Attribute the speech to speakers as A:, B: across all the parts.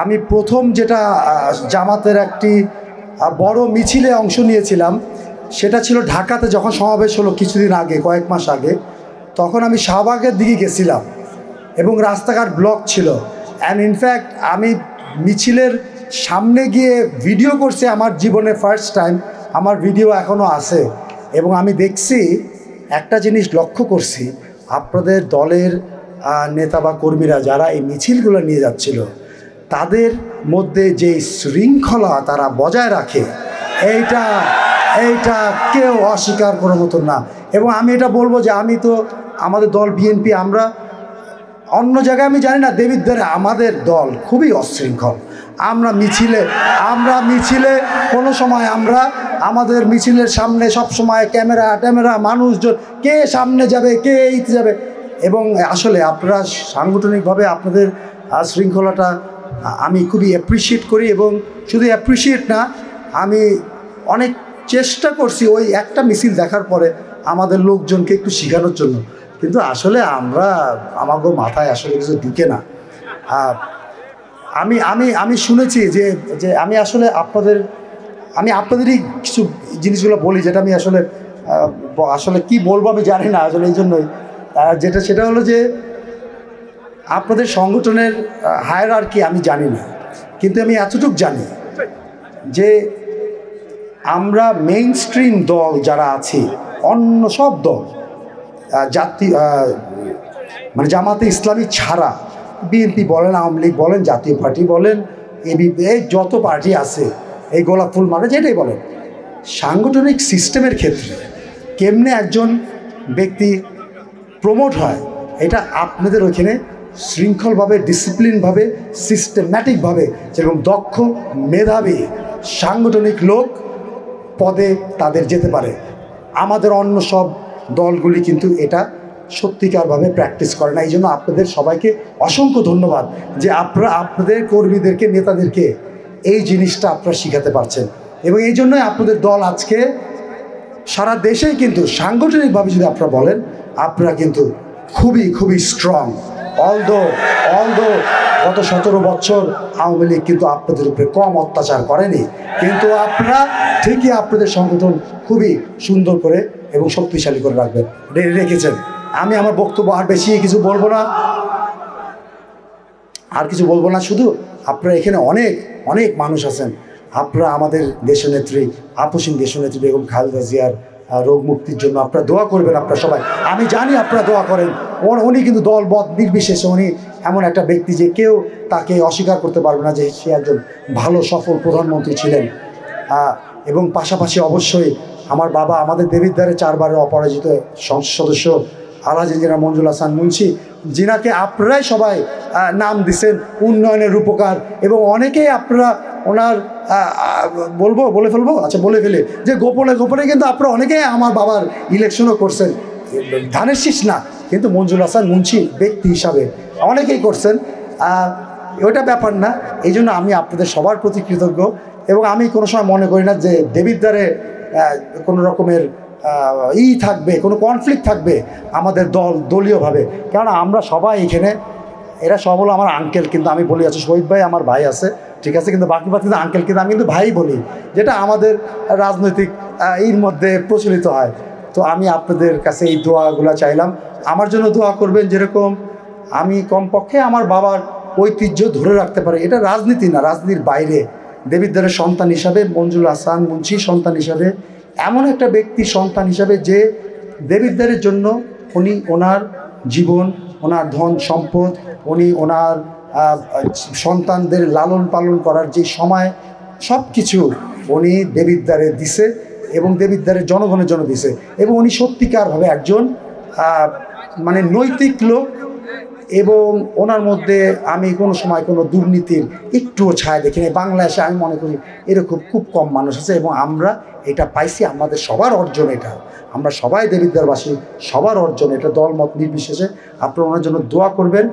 A: আমি প্রথম যেটা জামাতের একটি বড় মিছিলে অংশ নিয়েছিলাম সেটা ছিল ঢাকাতে যখন সমাবেশ হলো কিছুদিন আগে, কয়েক মাস আগে। তখন আমি শাহবাগের দিকে গেছিলাম এবং রাস্তাঘাট ব্লক ছিল। অ্যান্ড ইনফ্যাক্ট আমি মিছিলের সামনে গিয়ে ভিডিও করছি, আমার জীবনে ফার্স্ট টাইম। আমার ভিডিও এখনও আছে এবং আমি দেখছি একটা জিনিস লক্ষ্য করছি, আপনাদের দলের নেতা বা কর্মীরা যারা এই মিছিলগুলো নিয়ে যাচ্ছিল তাদের মধ্যে যে শৃঙ্খলা তারা বজায় রাখে, এইটা কেউ অস্বীকার করার মতো না। এবং আমি এটা বলবো যে আমি তো আমাদের দল বিএনপি, আমরা অন্য জায়গায় আমি জানি না, দেবিদ্বারে আমাদের দল খুবই অশৃঙ্খল। আমরা মিছিলে কোনো সময় আমাদের মিছিলের সামনে সব সময় ক্যামেরা মানুষজন, কে সামনে যাবে কে এইতে যাবে। এবং আসলে আপনারা সাংগঠনিকভাবে আপনাদের শৃঙ্খলাটা আমি খুবই অ্যাপ্রিসিয়েট করি। এবং শুধু অ্যাপ্রিসিয়েট না, আমি অনেক চেষ্টা করছি ওই একটা মিছিল দেখার পরে আমাদের লোকজনকে একটু শেখানোর জন্য, কিন্তু আসলে আমাকে মাথায় আসলে কিছু ঢুকে না। আমি শুনেছি যে আমি আসলে আপনাদেরই কিছু জিনিসগুলো বলি যেটা আমি আসলে কি বলবো আমি জানি না আসলে। এই জন্যই সেটা হলো যে আপনাদের সংগঠনের হায়ারার্কি আমি জানি না, কিন্তু আমি এতটুকু জানি যে আমরা মেইন স্ট্রিম দল যারা আছি, অন্য সব দল মানে জামাতে ইসলামী ছাড়া, বিএনপি বলেন, আওয়ামী লীগ বলেন, জাতীয় পার্টি বলেন, এই যত পার্টি আছে, এই গোলাপ ফুল মানে যেটাই বলেন, সাংগঠনিক সিস্টেমের ক্ষেত্রে কেমনে একজন ব্যক্তি প্রমোট হয়, এটা আপনাদের ওইখানে শৃঙ্খলভাবে, ডিসিপ্লিনভাবে, সিস্টেম্যাটিকভাবে, যেরকম দক্ষ মেধাবী সাংগঠনিক লোক পদে তাদের যেতে পারে। আমাদের অন্য সব দলগুলি কিন্তু এটা সত্যিকারভাবে প্র্যাকটিস করে না। এই জন্য আপনাদের সবাইকে অসংখ্য ধন্যবাদ যে আপনারা আপনাদের কর্মীদেরকে, নেতাদেরকে এই জিনিসটা আপনারা শিখাতে পারছেন। এবং এই জন্যই আপনাদের দল আজকে সারা দেশেই কিন্তু সাংগঠনিকভাবে যদি আপনারা বলেন, আপনারা কিন্তু খুবই স্ট্রং। অলদো গত 17 বছর আওয়ামী লীগ কিন্তু আপনাদের উপরে কম অত্যাচার করেনি, কিন্তু আপনারা ঠিকই আপনাদের সংগঠন খুবই সুন্দর করে এবং শক্তিশালী করে রেখেছেন। আমি আমার বক্তব্য আর বেশি কিছু বলবো না, শুধু আপনারা এখানে অনেক মানুষ আছেন। আপনারা আমাদের দেশনেত্রী, আপসীন দেশনেত্রী বেগম খালেদা জিয়ার রোগ মুক্তির জন্য আপনারা দোয়া করবেন। আপনারা সবাই, আমি জানি আপনারা দোয়া করেন। উনি কিন্তু দলবদ নির্বিশেষে উনি এমন একটা ব্যক্তি যে কেউ তাকে অস্বীকার করতে পারবে না যে সে একজন ভালো সফল প্রধানমন্ত্রী ছিলেন। এবং পাশাপাশি অবশ্যই আমার বাবা, আমাদের দেবিদ্বারে 4 বারের অপরাজিত সংসদ সদস্য আলহাজ ইঞ্জিনিয়ার মঞ্জুল হাসান মুন্সি, যিনাকে আপনারাই সবাই নাম দিচ্ছেন উন্নয়নের রূপকার। এবং অনেকেই আপনারা ওনার বলে ফেলে যে গোপনে কিন্তু আপনারা অনেকেই আমার বাবার ইলেকশনও করছেন, ধানের শীষ না, কিন্তু মঞ্জুল হাসান মুন্সি ব্যক্তি হিসাবে অনেকেই করছেন। ওইটা ব্যাপার না। এই জন্য আমি আপনাদের সবার প্রতি কৃতজ্ঞ। এবং আমি কোনো সময় মনে করি না যে দেবিদ্বারে কোনো রকমের থাকবে, কোনো কনফ্লিক্ট থাকবে আমাদের দলীয়ভাবে। কারণ আমরা সবাই এখানে, এরা সব হলো আমার আঙ্কেল, কিন্তু আমি বলি আছে শহীদ ভাই আমার ভাই আছে, ঠিক আছে, কিন্তু বাকি কিন্তু আঙ্কেল, কিন্তু আমি কিন্তু ভাই বলি, যেটা আমাদের রাজনৈতিক এর মধ্যে প্রচলিত হয়। তো আমি আপনাদের কাছে এই দোয়াগুলো চাইলাম, আমার জন্য দোয়া করবেন, যেরকম আমি কমপক্ষে আমার বাবার ঐতিহ্য ধরে রাখতে পারি। এটা রাজনীতি না, রাজনীতির বাইরে দেবিদ্বারের সন্তান হিসাবে, মঞ্জুল হাসান মুন্সির সন্তান হিসাবে, এমন একটা ব্যক্তির সন্তান হিসাবে যে দেবিদ্বারের জন্য উনি ওনার জীবন, ওনার ধন সম্পদ, উনি ওনার সন্তানদের লালন পালন করার যে সময়, সব কিছু উনি দেবিদ্বারে দিছে এবং দেবিদ্বারের জনগণের জন্য দিছে। এবং উনি সত্যিকারভাবে একজন মানে নৈতিক লোক। এবং ওনার মধ্যে আমি কোনো সময় কোনো দুর্নীতির একটুও ছায়া দেখি না। বাংলাদেশে আমি মনে করি এরকম খুব কম মানুষ আছে, এবং আমরা এটা পাইছি, আমাদের সবার অর্জন এটা। আমরা সবাই দেবিদ্বারবাসী, সবার অর্জন এটা, দলমত নির্বিশেষে। আপনারা ওনার জন্য দোয়া করবেন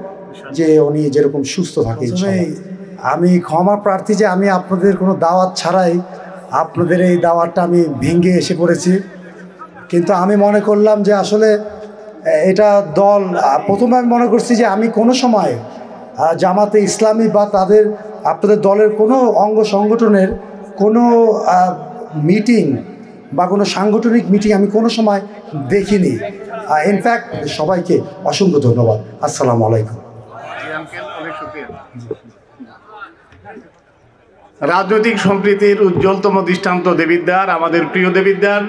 A: যে উনি যেরকম সুস্থ থাকে। আমি ক্ষমা প্রার্থী যে আমি আপনাদের কোনো দাওয়াত ছাড়াই আপনাদের এই দাওয়াতটা আমি ভেঙে এসে পড়েছি। কিন্তু আমি মনে করলাম যে আসলে এটা প্রথমে আমি মনে করছি যে আমি কোনো সময় জামাতে ইসলামী বা তাদের আপনাদের দলের কোনো অঙ্গ সংগঠনের কোনো মিটিং বা কোনো সাংগঠনিক মিটিং আমি কোনো সময় দেখিনি। ইনফ্যাক্ট সবাইকে অসংখ্য ধন্যবাদ। আসসালামু আলাইকুম।
B: রাজনৈতিক সম্প্রীতির উজ্জ্বলতম দৃষ্টান্ত দেবিদ্বার, আমাদের প্রিয় দেবিদ্বার।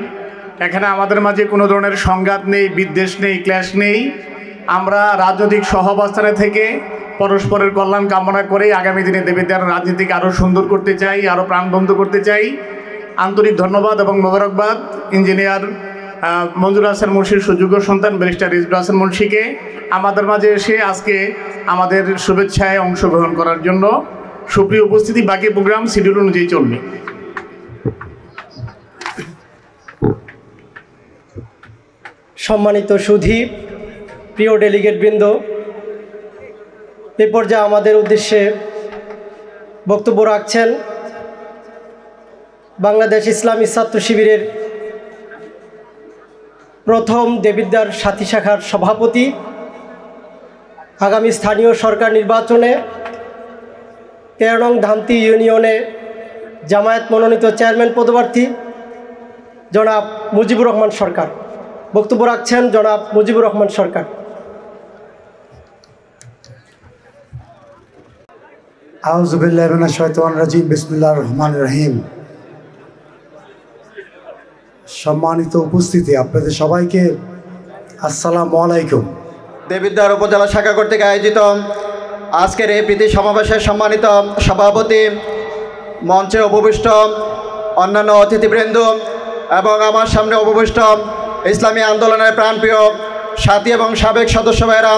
B: এখানে আমাদের মাঝে কোনো ধরনের সংঘাত নেই, বিদ্বেষ নেই, ক্ল্যাশ নেই। আমরা রাজনৈতিক সহাবস্থানে থেকে পরস্পরের কল্যাণ কামনা করে আগামী দিনে দেবিদ্বার রাজনীতিকে আরও সুন্দর করতে চাই, আরও প্রাণবন্ত করতে চাই। আন্তরিক ধন্যবাদ এবং মোবারকবাদ ইঞ্জিনিয়ার মঞ্জুর হাসান মুন্সির সুযোগ্য সন্তান ব্যারিস্টার রিজভী হাসান মুন্সিকে আমাদের মাঝে এসে আজকে আমাদের শুভেচ্ছায় অংশগ্রহণ করার জন্য। সুপ্রিয় উপস্থিতি, বাকি প্রোগ্রাম শিডিউল অনুযায়ী চলবে।
C: সম্মানিত সুধী, প্রিয় ডেলিগেটবৃন্দ, এ পর্যায়ে আমাদের উদ্দেশ্যে বক্তব্য রাখছেন বাংলাদেশ ইসলামী ছাত্র শিবিরের প্রথম দেবিদ্বার সাথী শাখার সভাপতি, আগামী স্থানীয় সরকার নির্বাচনে 13 নং ধামতি ইউনিয়নে জামায়াত মনোনীত চেয়ারম্যান পদপ্রার্থী জনাব মুজিবুর রহমান সরকার। বক্তব্য রাখছেন জনাব মুজিবুর রহমান সরকার।
A: আউযু বিল্লাহি মিনাশ শাইতানির রাজিম, বিসমিল্লাহির রহমানির রহিম। সম্মানিত উপস্থিতি, আপনাদের সবাইকে আসসালামু আলাইকুম।
D: দেবিদ্বার উপজেলা শাখা কর্তৃক আয়োজিত আজকের এই প্রীতি সমাবেশের সম্মানিত সভাপতি, মঞ্চে উপবিষ্ট অন্যান্য অতিথিবৃন্দ এবং আমার সামনে উপবিষ্ট ইসলামী আন্দোলনের প্রাণপ্রিয় সাথী এবং সাবেক সদস্য ভাইরা,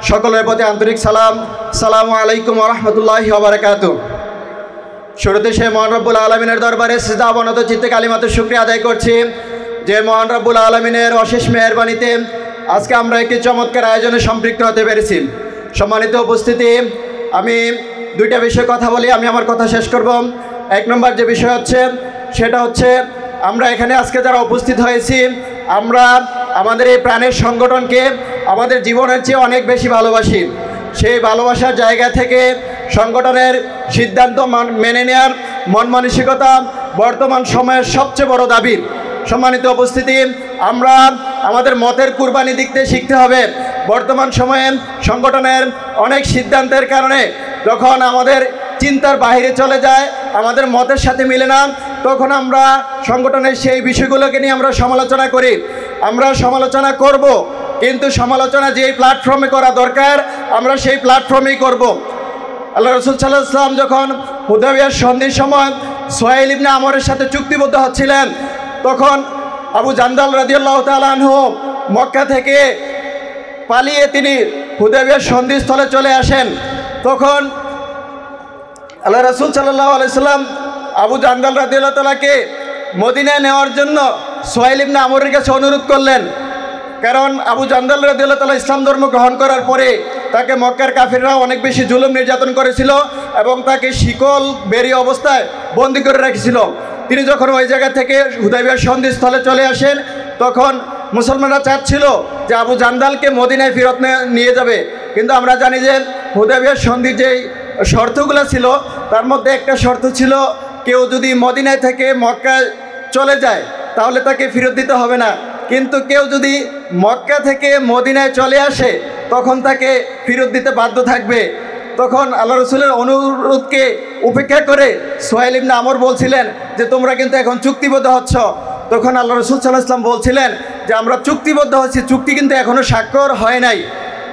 D: সকলের প্রতি আন্তরিক সালাম। সালামু আলাইকুম ওয়া রাহমাতুল্লাহি ওয়া বারাকাতুহু। শুরুতে সে মহান রব্বুল আলমিনের দরবারে সিজদা অবনত চিত্তে কালিমাতে শুকরিয়া আদায় করছি যে মহান রব্বুল আলমিনের অশেষ মেহেরবানিতে আজকে আমরা একটি চমৎকার আয়োজনে সম্পৃক্ত হতে পেরেছি। সম্মানিত উপস্থিতি, আমি দুইটা বিষয়ে কথা বলি, আমি আমার কথা শেষ করব। এক নম্বর যে বিষয় হচ্ছে সেটা হচ্ছে আমরা এখানে আজকে যারা উপস্থিত হয়েছি, আমরা আমাদের এই প্রাণের সংগঠনকে আমাদের জীবনের চেয়ে অনেক বেশি ভালোবাসি। সেই ভালোবাসার জায়গা থেকে সংগঠনের সিদ্ধান্ত মেনে নেওয়ার মন মানসিকতা বর্তমান সময়ের সবচেয়ে বড় দাবি। সম্মানিত উপস্থিতি, আমরা আমাদের মতের কুরবানি দিতে শিখতে হবে। বর্তমান সময়ে সংগঠনের অনেক সিদ্ধান্তের কারণে যখন আমাদের চিন্তার বাইরে চলে যায়, আমাদের মতের সাথে মিলে না, তখন আমরা সংগঠনের সেই বিষয়গুলোকে নিয়ে আমরা সমালোচনা করি। আমরা সমালোচনা করব, কিন্তু সমালোচনা যেই প্ল্যাটফর্মে করা দরকার আমরা সেই প্ল্যাটফর্মেই করব। আল্লাহ রাসূল সাল্লাল্লাহু আলাইহি ওয়াসাল্লাম যখন হুদায়বিয়ার সন্ধির সময় সুহাইল ইবনে আমরের সাথে চুক্তিবদ্ধ হচ্ছিলেন, তখন আবু জান্দাল রাদিয়াল্লাহু তাআলা আনহু মক্কা থেকে পালিয়ে তিনি হুদায়বিয়ার সন্ধিস্থলে চলে আসেন। তখন আল্লাহ রাসূল সাল্লাল্লাহু আলাইহি ওয়াসাল্লাম আবু জান্দাল রাদিয়াল্লাহু তাআলাকে মদিনায় নেওয়ার জন্য সুহাইল ইবনে আমরের কাছে অনুরোধ করলেন। কারণ আবু জান্দাল রাদিয়াল্লাহু তাআলা ইসলাম ধর্ম গ্রহণ করার পরে তাকে মক্কার কাফিররা অনেক বেশি জুলুম নির্যাতন করেছিল এবং তাকে শিকল বেরিয়ে অবস্থায় বন্দি করে রেখেছিল। তিনি যখন ওই জায়গা থেকে হুদায়বিয়ার সন্ধিস্থলে চলে আসেন, তখন মুসলমানরা চাচ্ছিল যে আবু জান্দালকে মদিনায় ফেরত নিয়ে যাবে। কিন্তু আমরা জানি যে হুদায়বিয়ার সন্ধির যেই শর্তগুলো ছিল তার মধ্যে একটা শর্ত ছিল, কেউ যদি মদিনায় থেকে মক্কায় চলে যায় তাহলে তাকে ফেরত দিতে হবে না, কিন্তু কেউ যদি মক্কা থেকে মদিনায় চলে আসে তখন তাকে ফেরত দিতে বাধ্য থাকবে। তখন আল্লাহ রসুলের অনুরোধকে উপেক্ষা করে সুহাইল ইবনে আমর বলছিলেন যে তোমরা কিন্তু এখন চুক্তিবদ্ধ হচ্ছ। তখন আল্লাহ রসুল সাল্লাল্লাহু আলাইহি ওয়াসাল্লাম বলছিলেন যে আমরা চুক্তিবদ্ধ হচ্ছি, চুক্তি কিন্তু এখনও স্বাক্ষর হয় নাই।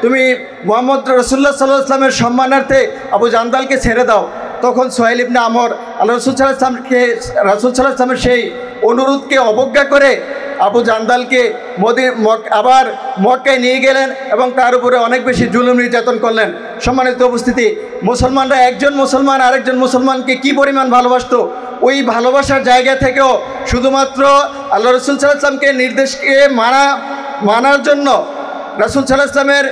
D: তুমি মুহাম্মদ রাসূলুল্লাহ সাল্লাল্লাহু আলাইহি ওয়াসাল্লামের সম্মানার্থে আবু জান্দালকে ছেড়ে দাও। তখন সুহাইল ইবনে আমর আল্লাহ রসুল সাল্লাল্লাহু আলাইহি ওয়াসাল্লামের সেই অনুরোধকে অবজ্ঞা করে আবু জান্দালকে আবার মক্কায় নিয়ে গেলেন এবং তার উপরে অনেক বেশি জুলুম নির্যাতন করলেন। সম্মানিত উপস্থিতি, মুসলমানরা একজন মুসলমান আরেকজন মুসলমানকে কি পরিমাণ ভালোবাসত, ওই ভালোবাসার জায়গা থেকেও শুধুমাত্র আল্লাহ রসুল সাল্লাল্লাহু আলাইহি ওয়াসাল্লামকে নির্দেশকে মানার জন্য রাসূল সাল্লাল্লাহু আলাইহি ওয়াসাল্লামের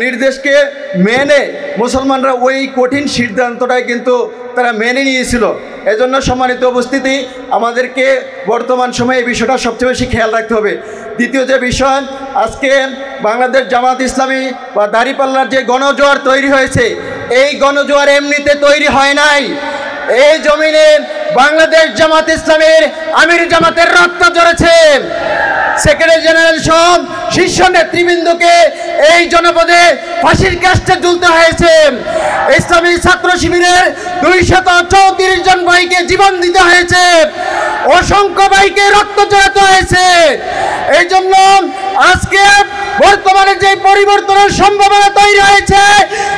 D: নির্দেশকে মেনে মুসলমানরা ওই কঠিন সিদ্ধান্তটাই কিন্তু তারা মেনে নিয়েছিল। এজন্য সম্মানিত উপস্থিতি, আমাদেরকে বর্তমান সময়ে এই বিষয়টা সবচেয়ে বেশি খেয়াল রাখতে হবে। দ্বিতীয় যে বিষয়, আজকে বাংলাদেশ জামাত ইসলামী বা দাঁড়িপাল্লার যে গণজোয়ার তৈরি হয়েছে, এই গণজোয়ার এমনিতে তৈরি হয় নাই। এই জমিনে বাংলাদেশ জামাত ইসলামের আমির জামাতের রক্ত ঝরেছে। সেক্রেটারি জেনারেল সহ শীর্ষ নেতৃবৃন্দকে এই জনপদে ফাঁসির কাস্টে ঝুলতে হয়েছে। ইসলামী ছাত্র শিবিরের 234 জন ভাইকে জীবন দিতে হয়েছে, অসংখ্য ভাইকে রক্ত ঝরাতে হয়েছে। এই জন্য আজকে বর্তমানে যে পরিবর্তনের সম্ভাবনা তৈরি হয়েছে,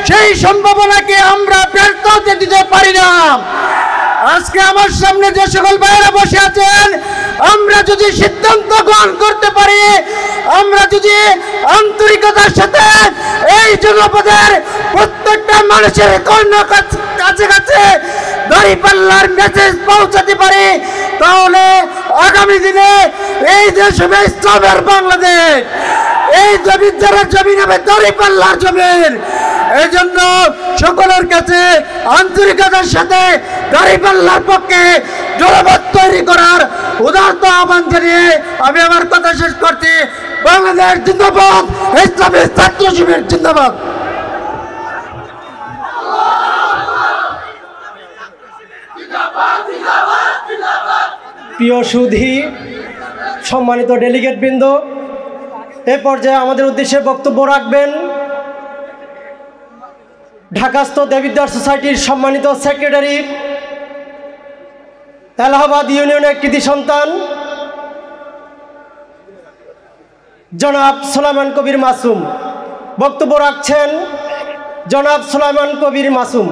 D: সেই সম্ভাবনাকে আমরা ব্যর্থ হতে দিতে পারি না। আজকে আমার সামনে যে সকল ভাইয়েরা বসে আছেন, আমরা যদি সিদ্ধান্ত গ্রহণ করতে পারি, আমরা যদি আন্তরিকতার সাথে এই জনপদের প্রত্যেকটা মানুষের কাছে কাছে দাঁড়িপাল্লার মেসেজ পৌঁছাতে পারি, তাহলে আগামী দিনে এই দেশ হবে ইসলামের বাংলাদেশ। এই জমিন যারা জমিন হবে দাঁড়িপাল্লার জমিন। এই জন্য সকলের কাছে আন্তরিকতার সাথে দাঁড়িপাল্লার পক্ষে জনপদ তৈরি করার উদারত আহ্বান জানিয়ে আমি আমার কথা শেষ করছি। বাংলাদেশ জিন্দাবাদ, ইসলামী ছাত্র শিবির জিন্দাবাদ।
C: প্রিয় সুধী, সম্মানিত ডেলিগেটবৃন্দ, এ পর্যায়ে আমাদের উদ্দেশ্যে বক্তব্য রাখবেন ঢাকাস্থ দেবিদ্বার সোসাইটির সম্মানিত সেক্রেটারি, এলাহাবাদ ইউনিয়নের কৃতি সন্তান জনাব সুলাইমান কবির মাসুম। বক্তব্য রাখছেন জনাব সুলাইমান কবির মাসুম।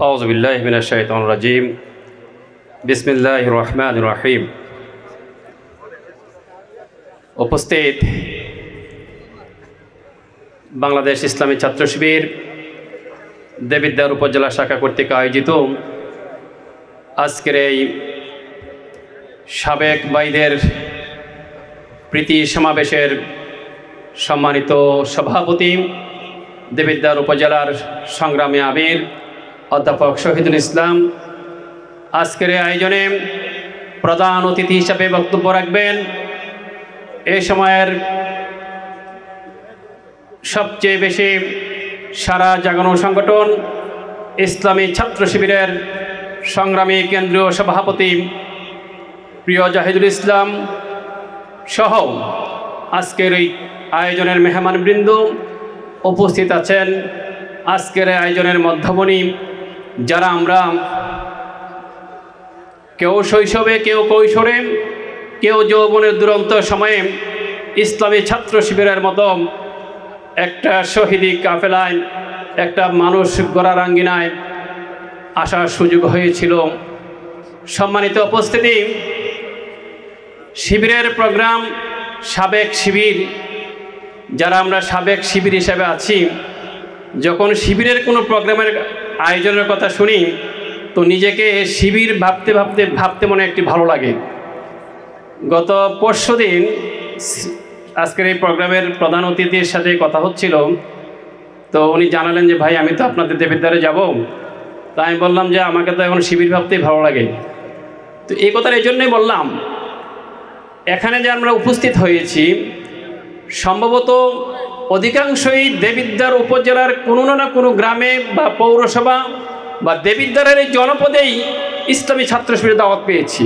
E: আউযু বিল্লাহি মিনাশ শাইতানির রাজিম। বিসমিল্লাহির রহমানির রহিম। উপস্থিত বাংলাদেশ ইসলামী ছাত্র শিবির দেবিদ্বার উপজেলা শাখা কর্তৃক আয়োজিত আজকের এই সাবেক ভাইদের প্রীতি সমাবেশের সম্মানিত সভাপতি, দেবিদ্বার উপজেলার সংগ্রামী আমির অধ্যাপক শহীদুল ইসলাম, আজকের এই আয়োজনে প্রধান অতিথি হিসাবে বক্তব্য রাখবেন এই সময়ের সবচেয়ে বেশি সারা জাগানো সংগঠন ইসলামী ছাত্র শিবিরের সংগ্রামী কেন্দ্রীয় সভাপতি প্রিয় জাহিদুল ইসলাম সহ আজকের এই আয়োজনের মেহমানবৃন্দ উপস্থিত আছেন। আজকের আয়োজনের মধ্যমণি যারা আমরা কেউ শৈশবে, কেউ কৈশোরে, কেউ যৌবনের দুরন্ত সময়ে ইসলামী ছাত্র শিবিরের মতো একটা শহীদি কাফেলায়, একটা মানুষ গড়ার আঙ্গিনায় আসার সুযোগ হয়েছিল। সম্মানিত উপস্থিতি, শিবিরের প্রোগ্রাম সাবেক শিবির, যারা আমরা সাবেক শিবির হিসেবে আছি, যখন শিবিরের কোনো প্রোগ্রামের আয়োজনের কথা শুনি তো নিজেকে শিবির ভাবতে ভাবতে ভাবতে মনে একটি ভালো লাগে। গত পরশুদিন আজকের এই প্রোগ্রামের প্রধান অতিথির সাথে কথা হচ্ছিল, তো উনি জানালেন যে ভাই আমি তো আপনাদের দেবিদ্বারে যাব। তাই আমি বললাম যে আমাকে তো এখন শিবির ভাবতেই ভালো লাগে। তো এই কথাটা এই জন্যই বললাম, এখানে যে আমরা উপস্থিত হয়েছি সম্ভবত অধিকাংশই দেবিদ্বার উপজেলার কোনো না কোনো গ্রামে বা পৌরসভা বা দেবিদ্বারের এই জনপদেই ইসলামী ছাত্র শিবিরের দাওয়াত পেয়েছি।